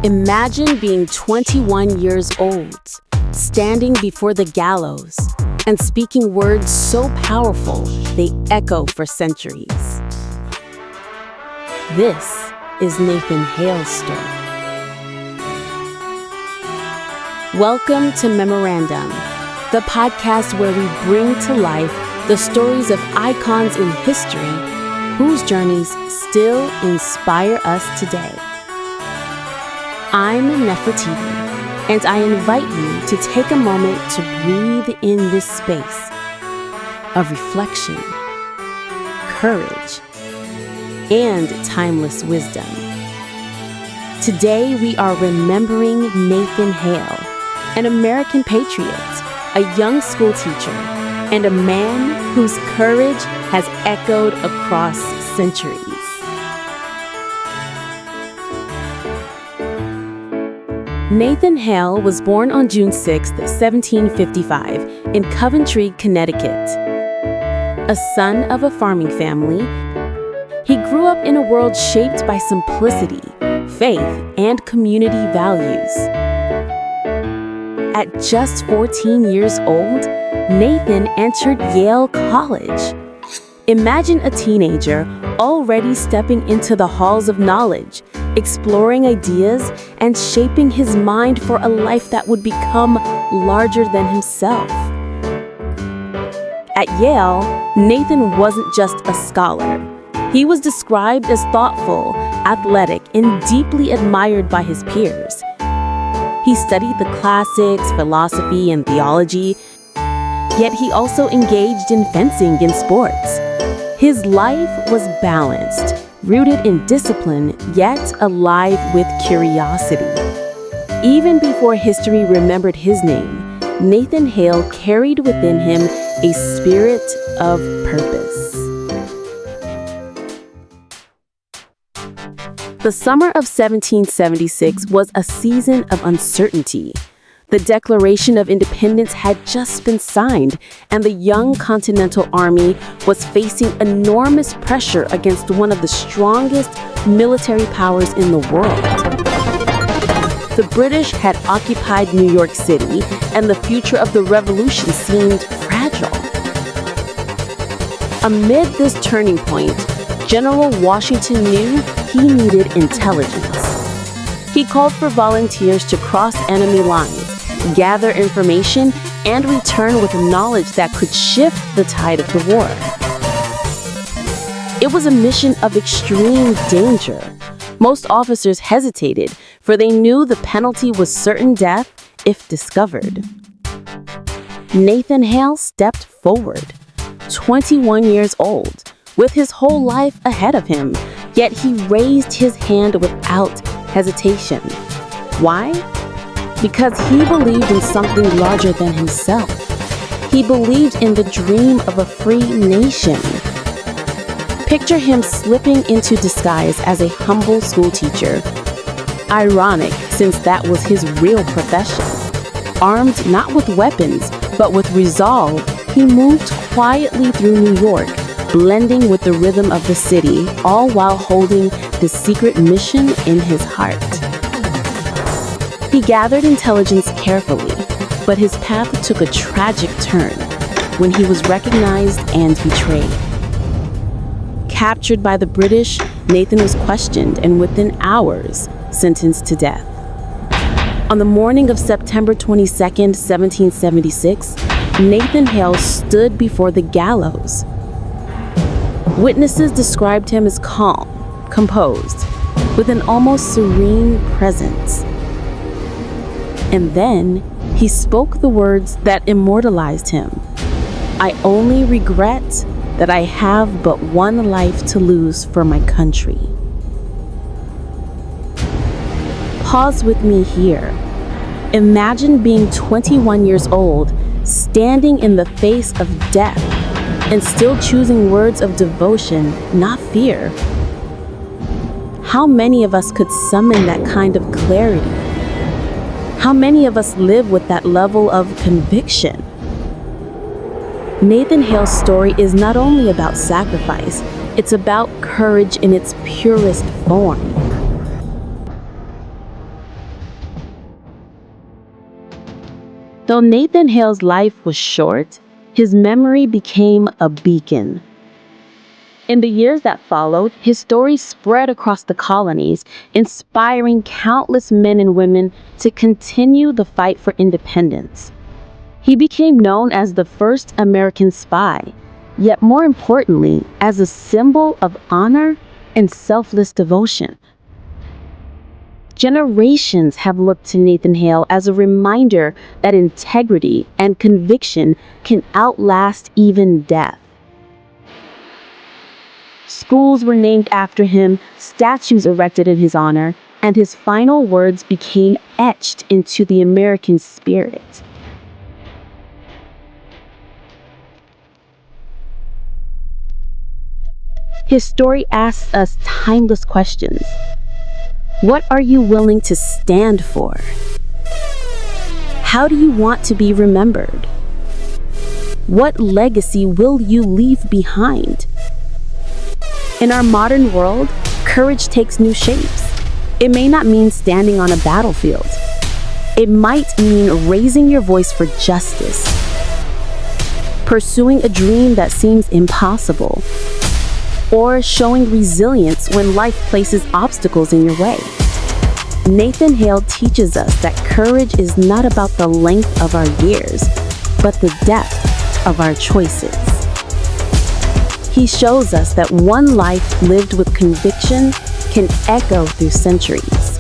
Imagine being 21 years old, standing before the gallows, and speaking words so powerful they echo for centuries. This is Nathan Hale's story. Welcome to Memorandum, the podcast where we bring to life the stories of icons in history whose journeys still inspire us today. I'm Nefertiti, and I invite you to take a moment to breathe in this space of reflection, courage, and timeless wisdom. Today we are remembering Nathan Hale, an American patriot, a young school teacher, and a man whose courage has echoed across centuries. Nathan Hale was born on June 6, 1755, in Coventry, Connecticut. A son of a farming family, he grew up in a world shaped by simplicity, faith, and community values. At just 14 years old, Nathan entered Yale College. Imagine a teenager already stepping into the halls of knowledge, exploring ideas, and shaping his mind for a life that would become larger than himself. At Yale, Nathan wasn't just a scholar. He was described as thoughtful, athletic, and deeply admired by his peers. He studied the classics, philosophy, and theology, yet he also engaged in fencing and sports. His life was balanced, rooted in discipline, yet alive with curiosity. Even before history remembered his name, Nathan Hale carried within him a spirit of purpose. The summer of 1776 was a season of uncertainty. The Declaration of Independence had just been signed, and the young Continental Army was facing enormous pressure against one of the strongest military powers in the world. The British had occupied New York City, and the future of the revolution seemed fragile. Amid this turning point, General Washington knew he needed intelligence. He called for volunteers to cross enemy lines, gather information, and return with knowledge that could shift the tide of the war. It was a mission of extreme danger. Most officers hesitated, for they knew the penalty was certain death if discovered. Nathan Hale stepped forward, 21 years old, with his whole life ahead of him, yet he raised his hand without hesitation. Why? Because he believed in something larger than himself. He believed in the dream of a free nation. Picture him slipping into disguise as a humble schoolteacher. Ironic, since that was his real profession. Armed not with weapons, but with resolve, he moved quietly through New York, blending with the rhythm of the city, all while holding the secret mission in his heart. He gathered intelligence carefully, but his path took a tragic turn when he was recognized and betrayed. Captured by the British, Nathan was questioned and within hours sentenced to death. On the morning of September 22nd, 1776, Nathan Hale stood before the gallows. Witnesses described him as calm, composed, with an almost serene presence. And then he spoke the words that immortalized him. "I only regret that I have but one life to lose for my country." Pause with me here. Imagine being 21 years old, standing in the face of death, and still choosing words of devotion, not fear. How many of us could summon that kind of clarity? How many of us live with that level of conviction? Nathan Hale's story is not only about sacrifice, it's about courage in its purest form. Though Nathan Hale's life was short, his memory became a beacon. In the years that followed, his story spread across the colonies, inspiring countless men and women to continue the fight for independence. He became known as the first American spy, yet more importantly, as a symbol of honor and selfless devotion. Generations have looked to Nathan Hale as a reminder that integrity and conviction can outlast even death. Schools were named after him, statues erected in his honor, and his final words became etched into the American spirit. His story asks us timeless questions. What are you willing to stand for? How do you want to be remembered? What legacy will you leave behind? In our modern world, courage takes new shapes. It may not mean standing on a battlefield. It might mean raising your voice for justice, pursuing a dream that seems impossible, or showing resilience when life places obstacles in your way. Nathan Hale teaches us that courage is not about the length of our years, but the depth of our choices. He shows us that one life lived with conviction can echo through centuries.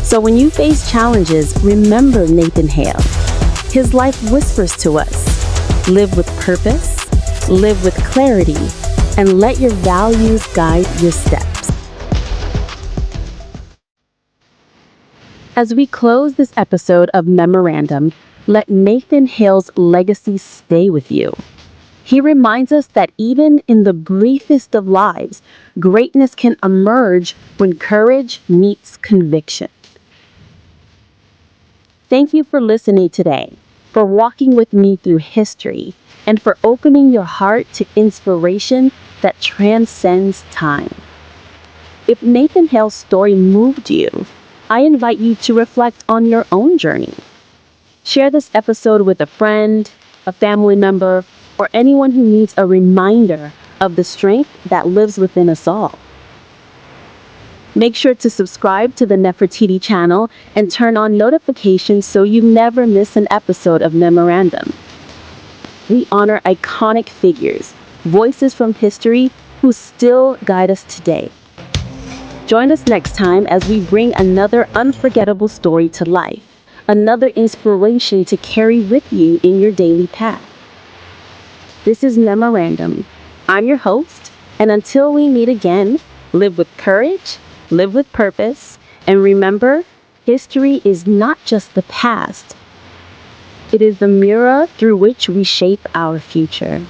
So when you face challenges, remember Nathan Hale. His life whispers to us, live with purpose, live with clarity, and let your values guide your steps. As we close this episode of Memorandum, let Nathan Hale's legacy stay with you. He reminds us that even in the briefest of lives, greatness can emerge when courage meets conviction. Thank you for listening today, for walking with me through history, and for opening your heart to inspiration that transcends time. If Nathan Hale's story moved you, I invite you to reflect on your own journey. Share this episode with a friend, a family member, or anyone who needs a reminder of the strength that lives within us all. Make sure to subscribe to the Nefertiti channel and turn on notifications so you never miss an episode of Memorandum. We honor iconic figures, voices from history who still guide us today. Join us next time as we bring another unforgettable story to life, another inspiration to carry with you in your daily path. This is Memorandum. I'm your host, and until we meet again, live with courage, live with purpose, and remember, history is not just the past. It is the mirror through which we shape our future.